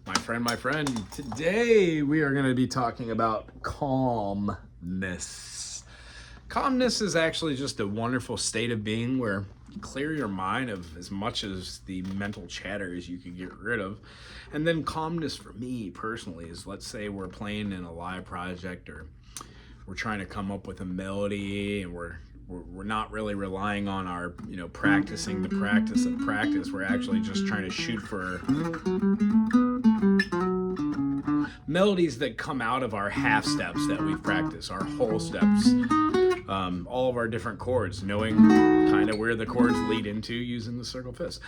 My friend, today we are going to be talking about calmness. Calmness is actually just a wonderful state of being where you clear your mind of as much as the mental chatter as you can get rid of. And then calmness for me personally is, let's say we're playing in a live project or we're trying to come up with a melody and we're not really relying on our, practicing the practice of practice. We're actually just trying to shoot for melodies that come out of our half steps that we've practiced, our whole steps, all of our different chords, knowing kind of where the chords lead into using the circle fifths.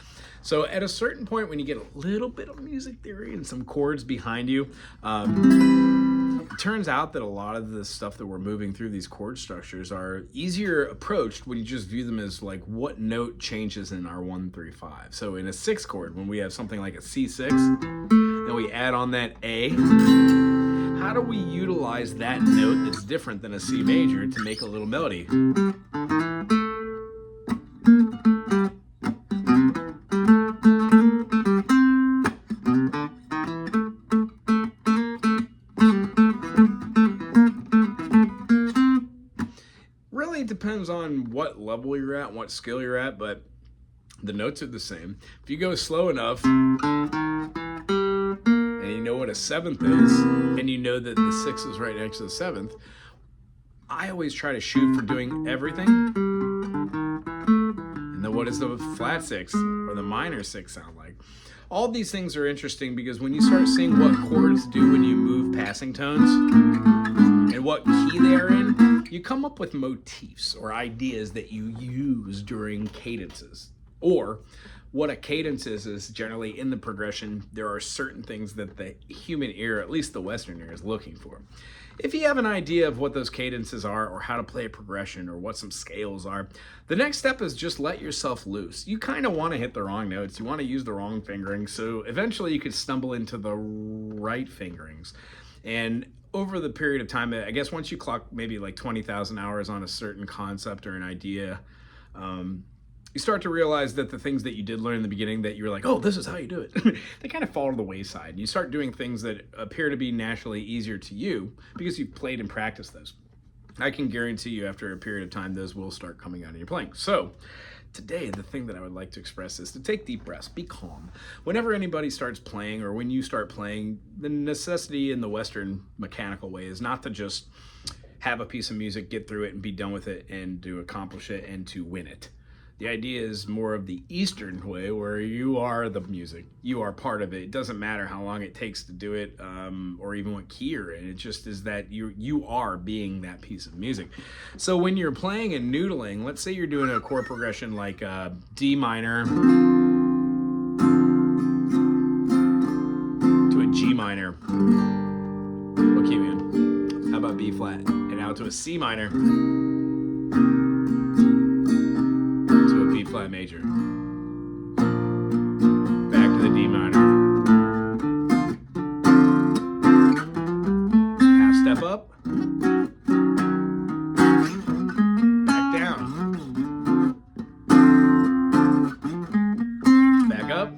So at a certain point, when you get a little bit of music theory and some chords behind you, it turns out that a lot of the stuff that we're moving through these chord structures are easier approached when you just view them as like what note changes in our 1, 3, 5. So in a 6 chord, when we have something like a C6 and we add on that A, how do we utilize that note that's different than a C major to make a little melody? Really depends on what level you're at, what skill you're at, but the notes are the same. If you go slow enough, and you know what a 7th is, and you know that the 6 is right next to the 7th, I always try to shoot for doing everything. And then what does the flat 6 or the minor 6 sound like? All these things are interesting because when you start seeing what chords do when you move passing tones and what key they're in, you come up with motifs or ideas that you use during cadences. Or what a cadence is generally in the progression, there are certain things that the human ear, at least the Western ear, is looking for. If you have an idea of what those cadences are or how to play a progression or what some scales are, the next step is just let yourself loose. You kind of want to hit the wrong notes. You want to use the wrong fingering. So eventually you could stumble into the right fingerings. And over the period of time, I guess once you clock maybe like 20,000 hours on a certain concept or an idea, you start to realize that the things that you did learn in the beginning that you were like, oh, this is how you do it, they kind of fall to the wayside. You start doing things that appear to be naturally easier to you because you've played and practiced those. I can guarantee you after a period of time, those will start coming out in your playing. So today, the thing that I would like to express is to take deep breaths, be calm. Whenever anybody starts playing or when you start playing, the necessity in the Western mechanical way is not to just have a piece of music, get through it and be done with it and to accomplish it and to win it. The idea is more of the Eastern way where you are the music, you are part of it. It doesn't matter how long it takes to do it or even what key you're in. It just is that you are being that piece of music. So when you're playing and noodling, let's say you're doing a chord progression like D minor to a G minor. Okay, man. How about B flat? And now to a C minor. Flat major. Back to the D minor. Half step up. Back down. Back up.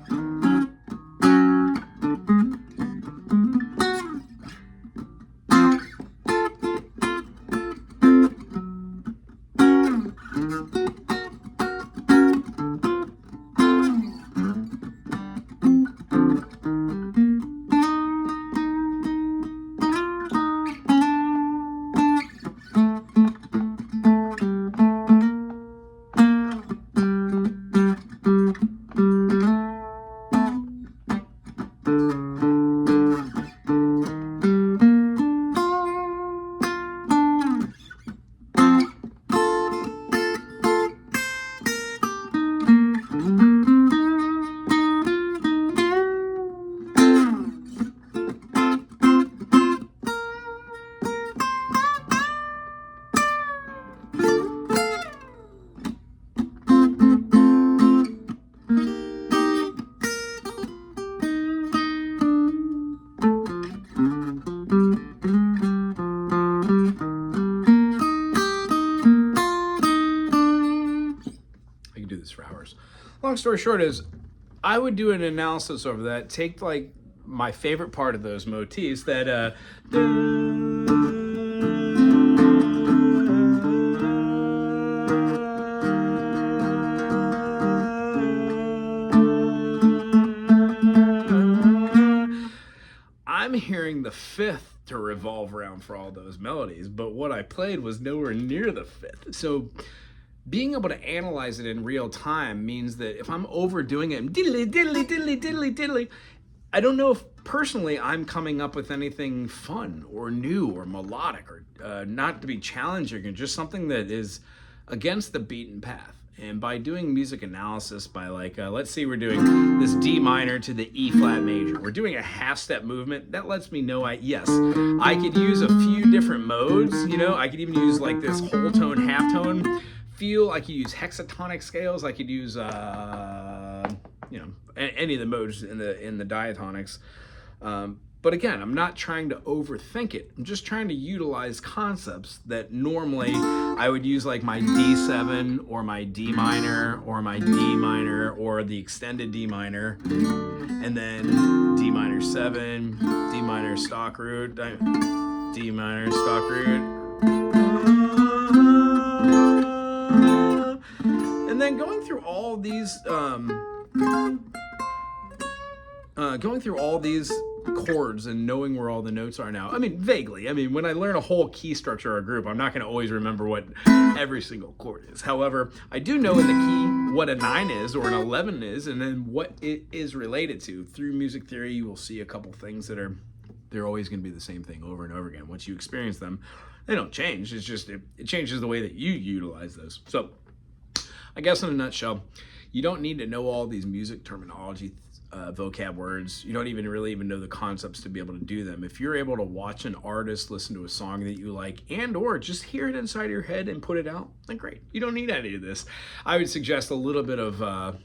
Long story short is I would do an analysis over that, take like my favorite part of those motifs that I'm hearing the fifth to revolve around for all those melodies, but what I played was nowhere near the fifth. So being able to analyze it in real time means that if I'm overdoing it, diddly, diddly, diddly, diddly, diddly, I don't know if personally I'm coming up with anything fun or new or melodic or not to be challenging, or just something that is against the beaten path. And by doing music analysis, by like, let's say we're doing this D minor to the E flat major, we're doing a half step movement, that lets me know yes, I could use a few different modes, you know, I could even use like this whole tone, half tone feel, I could use hexatonic scales, I could use, you know, any of the modes in the diatonics. But again, I'm not trying to overthink it. I'm just trying to utilize concepts that normally I would use, like my D7 or my D minor or my D minor or the extended D minor, and then D minor 7, D minor stock root, D minor stock root, and then going through all these chords and knowing where all the notes are now. I mean, vaguely. I mean, when I learn a whole key structure or group, I'm not going to always remember what every single chord is. However, I do know in the key what a 9 is or an 11 is, and then what it is related to. Through music theory, you will see a couple things that they're always going to be the same thing over and over again. Once you experience them, they don't change. It's just, it changes the way that you utilize those. So I guess in a nutshell, you don't need to know all these music terminology vocab words. You don't even really know the concepts to be able to do them. If you're able to watch an artist, listen to a song that you like, and or just hear it inside your head and put it out, then great. You don't need any of this. I would suggest a little bit of a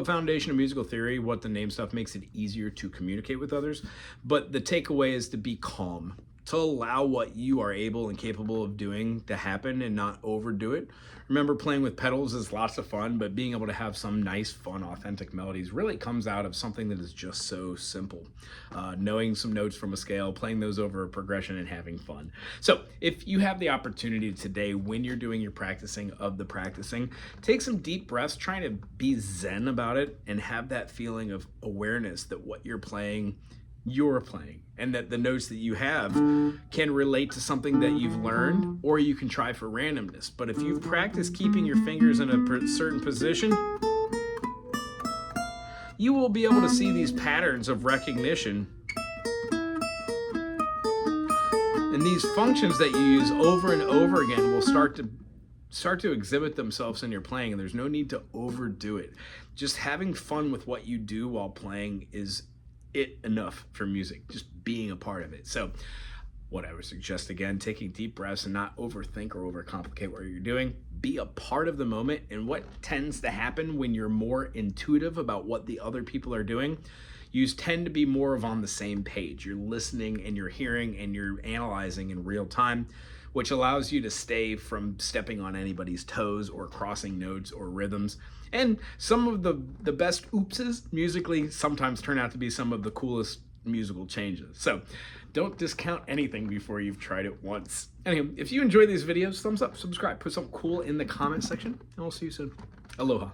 foundation of musical theory. What the name stuff makes it easier to communicate with others, but the takeaway is to be calm, to allow what you are able and capable of doing to happen and not overdo it. Remember, playing with pedals is lots of fun, but being able to have some nice, fun, authentic melodies really comes out of something that is just so simple. Knowing some notes from a scale, playing those over a progression, and having fun. So if you have the opportunity today, when you're doing your practicing, take some deep breaths, trying to be zen about it, and have that feeling of awareness that what you're playing, and that the notes that you have can relate to something that you've learned, or you can try for randomness. But if you practice keeping your fingers in a certain position, you will be able to see these patterns of recognition. And these functions that you use over and over again will start to exhibit themselves in your playing, and there's no need to overdo it. Just having fun with what you do while playing is enough for music, just being a part of it. So what I would suggest, again, taking deep breaths and not overthink or overcomplicate what you're doing. Be a part of the moment. And what tends to happen when you're more intuitive about what the other people are doing, you tend to be more on the same page. You're listening and you're hearing and you're analyzing in real time, which allows you to stay from stepping on anybody's toes or crossing notes or rhythms. And some of the best oopses musically sometimes turn out to be some of the coolest musical changes. So don't discount anything before you've tried it once. Anyway, if you enjoy these videos, thumbs up, subscribe, put something cool in the comment section, and we'll see you soon. Aloha.